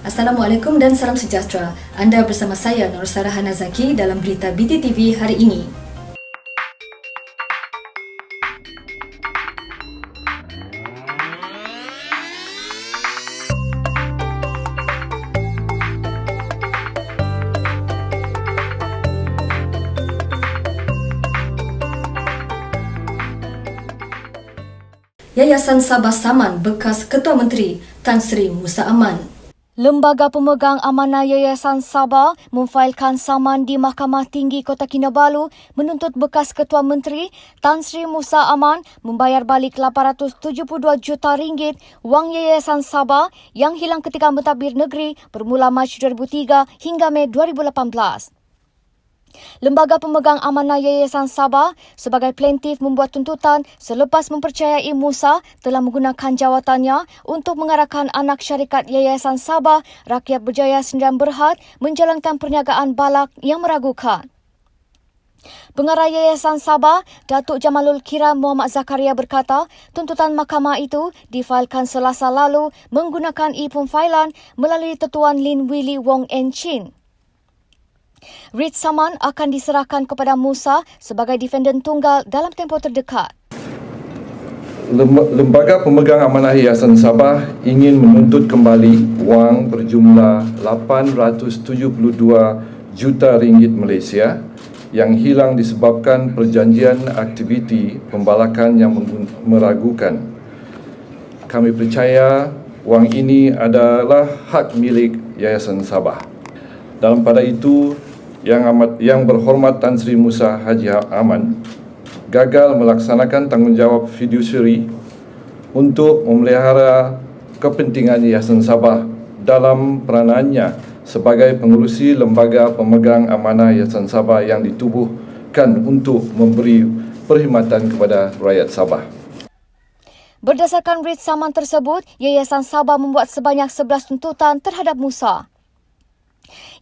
Assalamualaikum dan salam sejahtera. Anda bersama saya Nur Sarah Hanazaki dalam berita BTTV hari ini. Yayasan Sabah Saman bekas Ketua Menteri Tan Sri Musa Aman. Lembaga Pemegang Amanah Yayasan Sabah memfailkan saman di Mahkamah Tinggi Kota Kinabalu menuntut bekas Ketua Menteri Tan Sri Musa Aman membayar balik 872 juta ringgit wang Yayasan Sabah yang hilang ketika mentadbir negeri bermula Mac 2003 hingga Mei 2018. Lembaga Pemegang Amanah Yayasan Sabah sebagai plaintiff membuat tuntutan selepas mempercayai Musa telah menggunakan jawatannya untuk mengarahkan anak syarikat Yayasan Sabah Rakyat Berjaya Sdn Berhad menjalankan perniagaan balak yang meragukan. Pengarah Yayasan Sabah, Datuk Jamalul Kiram Muhammad Zakaria berkata, tuntutan mahkamah itu difailkan Selasa lalu menggunakan e-pemfailan melalui Tetuan Lin Willy Wong En Chin. Writ saman akan diserahkan kepada Musa sebagai defendant tunggal dalam tempoh terdekat. Lembaga Pemegang Amanah Yayasan Sabah ingin menuntut kembali wang berjumlah 872 juta ringgit Malaysia yang hilang disebabkan perjanjian aktiviti pembalakan yang meragukan. Kami percaya wang ini adalah hak milik Yayasan Sabah. Dalam pada itu, Yang Berhormat Tan Sri Musa Haji Aman gagal melaksanakan tanggungjawab fiduciary untuk memelihara kepentingan Yayasan Sabah dalam peranannya sebagai pengerusi Lembaga Pemegang Amanah Yayasan Sabah yang ditubuhkan untuk memberi perkhidmatan kepada rakyat Sabah. Berdasarkan writ saman tersebut, Yayasan Sabah membuat sebanyak 11 tuntutan terhadap Musa.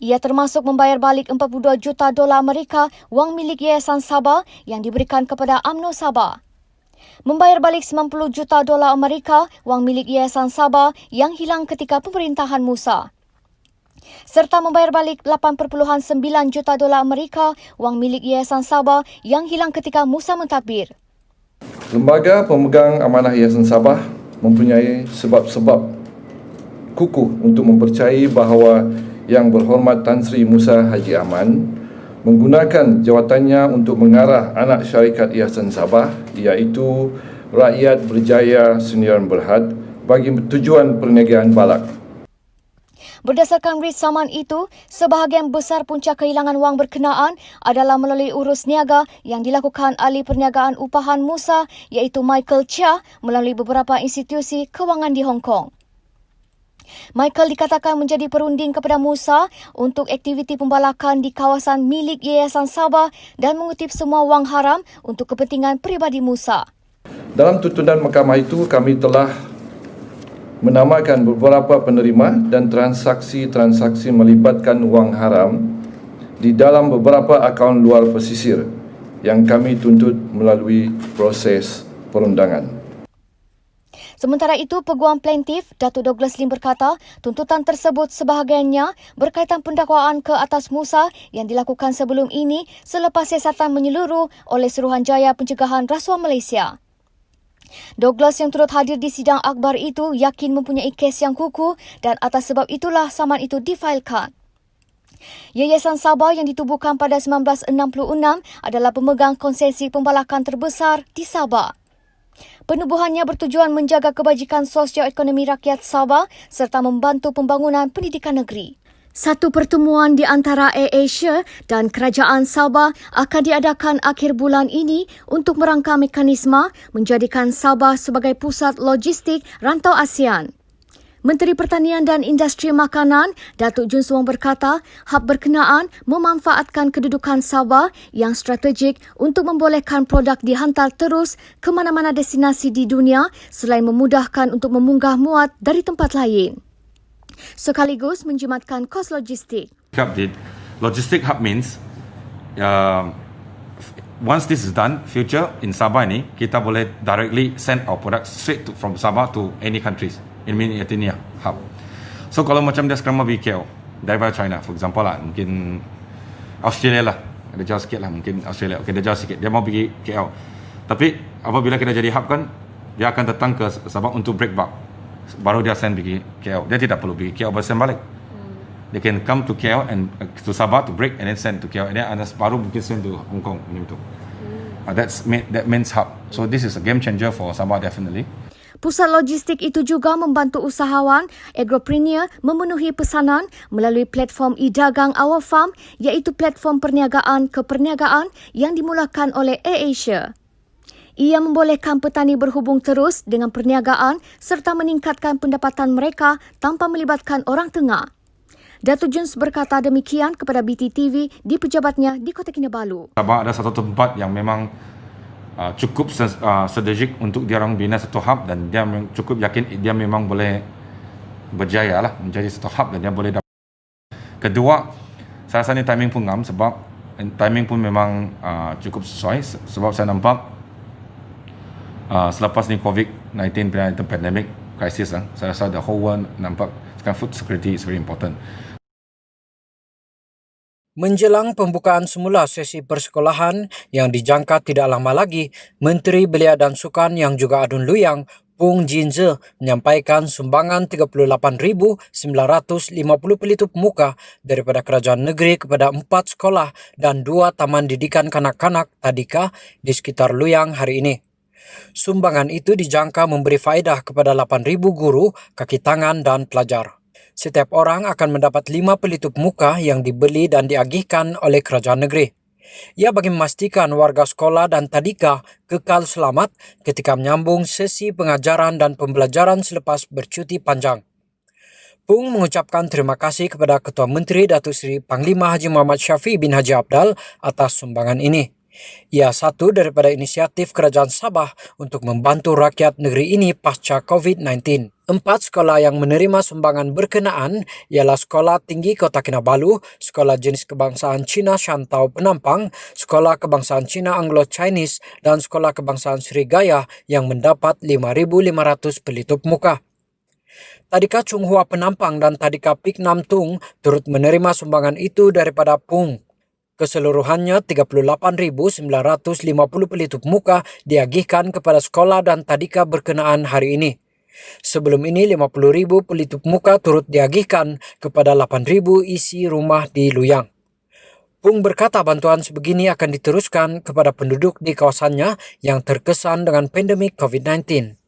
Ia termasuk membayar balik 42 juta dolar Amerika wang milik Yayasan Sabah yang diberikan kepada UMNO Sabah. Membayar balik 90 juta dolar Amerika wang milik Yayasan Sabah yang hilang ketika pemerintahan Musa. Serta membayar balik 8.9 juta dolar Amerika wang milik Yayasan Sabah yang hilang ketika Musa mentadbir. Lembaga Pemegang Amanah Yayasan Sabah mempunyai sebab-sebab kukuh untuk mempercayai bahawa Yang Berhormat Tan Sri Musa Haji Aman menggunakan jawatannya untuk mengarah anak syarikat Yayasan Sabah iaitu Rakyat Berjaya Sdn Berhad bagi tujuan perniagaan balak. Berdasarkan writ saman itu, sebahagian besar punca kehilangan wang berkenaan adalah melalui urus niaga yang dilakukan ahli perniagaan upahan Musa iaitu Michael Chia melalui beberapa institusi kewangan di Hong Kong. Michael dikatakan menjadi perunding kepada Musa untuk aktiviti pembalakan di kawasan milik Yayasan Sabah dan mengutip semua wang haram untuk kepentingan peribadi Musa. Dalam tuntutan mahkamah itu, kami telah menamakan beberapa penerima dan transaksi-transaksi melibatkan wang haram di dalam beberapa akaun luar pesisir yang kami tuntut melalui proses perundangan. Sementara itu, peguam plaintiff Datuk Douglas Lim berkata, tuntutan tersebut sebahagiannya berkaitan pendakwaan ke atas Musa yang dilakukan sebelum ini selepas siasatan menyeluruh oleh Suruhanjaya Pencegahan Rasuah Malaysia. Douglas yang turut hadir di sidang akbar itu yakin mempunyai kes yang kukuh dan atas sebab itulah saman itu difailkan. Yayasan Sabah yang ditubuhkan pada 1966 adalah pemegang konsesi pembalakan terbesar di Sabah. Penubuhannya bertujuan menjaga kebajikan sosio-ekonomi rakyat Sabah serta membantu pembangunan pendidikan negeri. Satu pertemuan di antara AirAsia dan Kerajaan Sabah akan diadakan akhir bulan ini untuk merangka mekanisme menjadikan Sabah sebagai pusat logistik rantau ASEAN. Menteri Pertanian dan Industri Makanan, Datuk Jun Suwong berkata, hab berkenaan memanfaatkan kedudukan Sabah yang strategik untuk membolehkan produk dihantar terus ke mana-mana destinasi di dunia selain memudahkan untuk memunggah muat dari tempat lain. Sekaligus menjimatkan kos logistik. Logistic hub means once this is done, future in Sabah ni kita boleh directly send our products straight from Sabah to any countries in mini Athenia hub. So kalau macam dia sekarang mau pergi KL daripada China, for example lah, mungkin Australia lah, ada jauh sikit lah, mungkin Australia, okay, dia jauh sikit, dia mau pergi KL. Tapi apabila kita jadi hub kan, dia akan datang ke Sabah untuk break back, baru dia send pergi KL. Dia tidak perlu pergi KL bersend balik. They can come to KL and to Sabah to break and then send to KL, and then baru mungkin send to Hong Kong macam tu. That means hub. So this is a game changer for Sabah definitely. Pusat logistik itu juga membantu usahawan agropreneur memenuhi pesanan melalui platform e-dagang Our Farm, iaitu platform perniagaan ke perniagaan yang dimulakan oleh AirAsia. Ia membolehkan petani berhubung terus dengan perniagaan serta meningkatkan pendapatan mereka tanpa melibatkan orang tengah. Datuk Jones berkata demikian kepada BTTV di pejabatnya di Kota Kinabalu. Sabah ada satu tempat yang memang cukup strategik untuk dia orang bina satu hub, dan dia cukup yakin dia memang boleh berjaya lah menjadi satu hub dan dia boleh dapat. Kedua, saya rasa ni timing pun ngam, sebab timing pun memang cukup sesuai, sebab saya nampak selepas ni COVID-19 pandemic crisis, saya rasa the whole world nampak sekarang food security is very important. Menjelang pembukaan semula sesi persekolahan yang dijangka tidak lama lagi, Menteri Belia dan Sukan yang juga Adun Luyang, Pung Jinze, menyampaikan sumbangan 38,950 pelitup muka daripada kerajaan negeri kepada 4 sekolah dan 2 taman didikan kanak-kanak tadika di sekitar Luyang hari ini. Sumbangan itu dijangka memberi faedah kepada 8,000 guru, kaki tangan dan pelajar. Setiap orang akan mendapat 5 pelitup muka yang dibeli dan diagihkan oleh kerajaan negeri. Ia bagi memastikan warga sekolah dan tadika kekal selamat ketika menyambung sesi pengajaran dan pembelajaran selepas bercuti panjang. Pung mengucapkan terima kasih kepada Ketua Menteri Datuk Seri Panglima Haji Muhammad Syafiee bin Haji Abdal atas sumbangan ini. Ia satu daripada inisiatif Kerajaan Sabah untuk membantu rakyat negeri ini pasca COVID-19. 4 sekolah yang menerima sumbangan berkenaan ialah Sekolah Tinggi Kota Kinabalu, Sekolah Jenis Kebangsaan Cina Shantau Penampang, Sekolah Kebangsaan Cina Anglo-Chinese dan Sekolah Kebangsaan Srigaya yang mendapat 5,500 pelitup muka. Tadika Chunghua Penampang dan Tadika Pik Nam Tung turut menerima sumbangan itu daripada Pung. Keseluruhannya 38,950 pelitup muka diagihkan kepada sekolah dan tadika berkenaan hari ini. Sebelum ini 50,000 pelitup muka turut diagihkan kepada 8,000 isi rumah di Luyang. Pung berkata bantuan sebegini akan diteruskan kepada penduduk di kawasannya yang terkesan dengan pandemik COVID-19.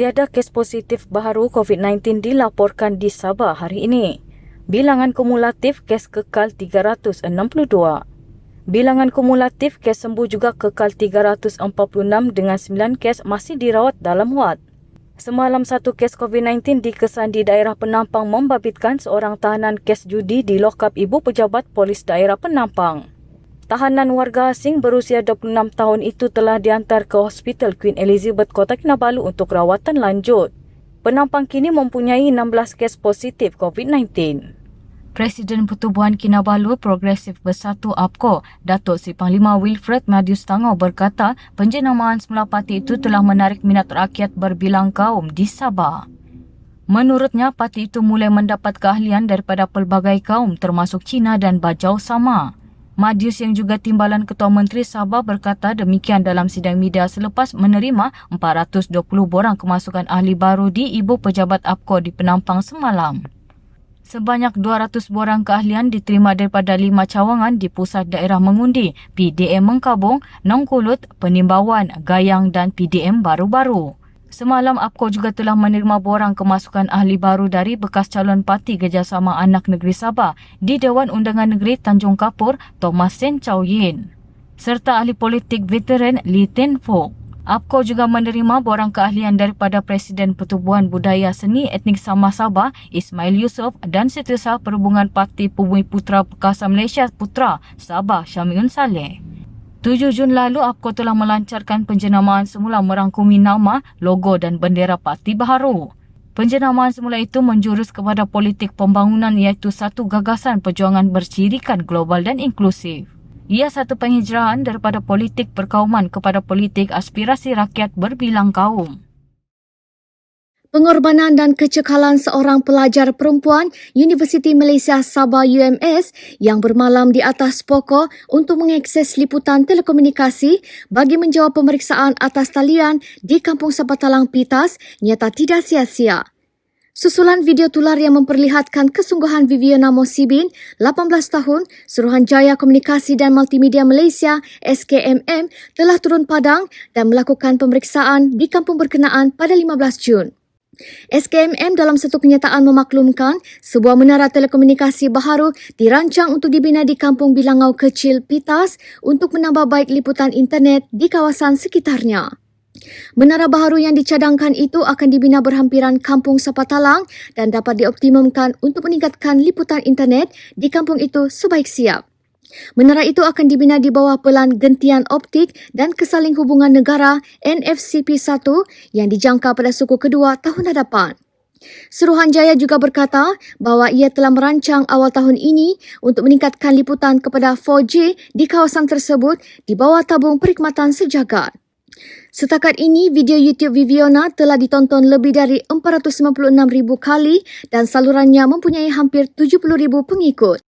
Tiada kes positif baru COVID-19 dilaporkan di Sabah hari ini. Bilangan kumulatif kes kekal 362. Bilangan kumulatif kes sembuh juga kekal 346 dengan 9 kes masih dirawat dalam wad. Semalam 1 kes COVID-19 dikesan di daerah Penampang membabitkan seorang tahanan kes judi di lokap Ibu Pejabat Polis Daerah Penampang. Tahanan warga asing berusia 26 tahun itu telah diantar ke Hospital Queen Elizabeth Kota Kinabalu untuk rawatan lanjut. Penampang kini mempunyai 16 kes positif COVID-19. Presiden Pertubuhan Kinabalu Progresif Bersatu APKO, Datuk Seri Panglima Wilfred Madius Tangau berkata penjenamaan semula parti itu telah menarik minat rakyat berbilang kaum di Sabah. Menurutnya, parti itu mulai mendapat keahlian daripada pelbagai kaum termasuk Cina dan Bajau Sama. Madius yang juga Timbalan Ketua Menteri Sabah berkata demikian dalam sidang media selepas menerima 420 borang kemasukan ahli baru di Ibu Pejabat APKO di Penampang semalam. Sebanyak 200 borang keahlian diterima daripada 5 cawangan di Pusat Daerah Mengundi, PDM Mengkabung, Nongkulut, Penimbawan, Gayang dan PDM baru-baru. Semalam APKO juga telah menerima borang kemasukan ahli baru dari bekas calon parti Kerjasama Anak Negeri Sabah di Dewan Undangan Negeri Tanjung Kapur, Thomas Sen Chow Yin, serta ahli politik veteran Lee Ten Fook. APKO juga menerima borang keahlian daripada Presiden Pertubuhan Budaya Seni Etnik Sama Sabah, Ismail Yusof dan Setiausaha Perhubungan Parti Bumi Putra Perkasa Malaysia Putra Sabah, Syamiun Saleh. 7 Jun lalu, APKO telah melancarkan penjenamaan semula merangkumi nama, logo dan bendera parti baharu. Penjenamaan semula itu menjurus kepada politik pembangunan iaitu satu gagasan perjuangan bercirikan global dan inklusif. Ia satu penghijrahan daripada politik perkauman kepada politik aspirasi rakyat berbilang kaum. Pengorbanan dan kecekalan seorang pelajar perempuan Universiti Malaysia Sabah UMS yang bermalam di atas pokok untuk mengakses liputan telekomunikasi bagi menjawab pemeriksaan atas talian di Kampung Sapatalang Pitas nyata tidak sia-sia. Susulan video tular yang memperlihatkan kesungguhan Viviana Mosibin, 18 tahun, Suruhanjaya Komunikasi dan Multimedia Malaysia SKMM telah turun padang dan melakukan pemeriksaan di kampung berkenaan pada 15 Jun. SKMM dalam satu kenyataan memaklumkan sebuah menara telekomunikasi baharu dirancang untuk dibina di Kampung Bilangau Kecil Pitas untuk menambah baik liputan internet di kawasan sekitarnya. Menara baharu yang dicadangkan itu akan dibina berhampiran Kampung Sapatalang dan dapat dioptimumkan untuk meningkatkan liputan internet di kampung itu sebaik siap. Menara itu akan dibina di bawah pelan gentian optik dan kesaling hubungan negara NFCP1 yang dijangka pada suku kedua tahun hadapan. Suruhanjaya juga berkata bahawa ia telah merancang awal tahun ini untuk meningkatkan liputan kepada 4G di kawasan tersebut di bawah tabung perkhidmatan sejagat. Setakat ini, video YouTube Viviana telah ditonton lebih dari 496,000 kali dan salurannya mempunyai hampir 70,000 pengikut.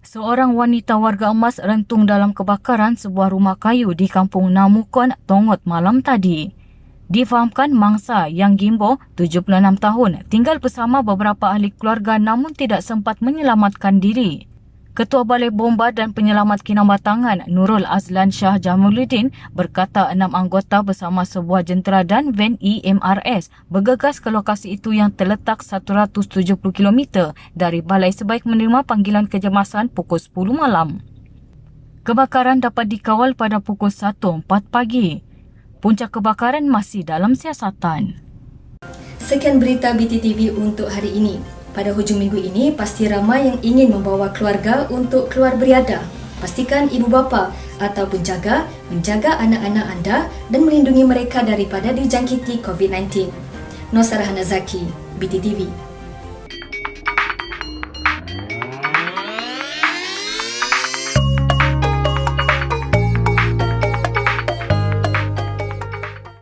Seorang wanita warga emas rentung dalam kebakaran sebuah rumah kayu di Kampung Namukon, Tongot malam tadi. Difahamkan mangsa yang Gimbo, 76 tahun, tinggal bersama beberapa ahli keluarga namun tidak sempat menyelamatkan diri. Ketua Balai Bomba dan Penyelamat Kinabatangan Nurul Azlan Shah Jamaluddin berkata 6 anggota bersama sebuah jentera dan van EMRS bergegas ke lokasi itu yang terletak 170 km dari balai sebaik menerima panggilan kecemasan pukul 10 malam. Kebakaran dapat dikawal pada pukul 1.04 pagi. Puncak kebakaran masih dalam siasatan. Sekian berita BTTV untuk hari ini. Pada hujung minggu ini, pasti ramai yang ingin membawa keluarga untuk keluar beriadah. Pastikan ibu bapa atau penjaga menjaga anak-anak anda dan melindungi mereka daripada dijangkiti COVID-19. Nosarah Nazaki, BTTV.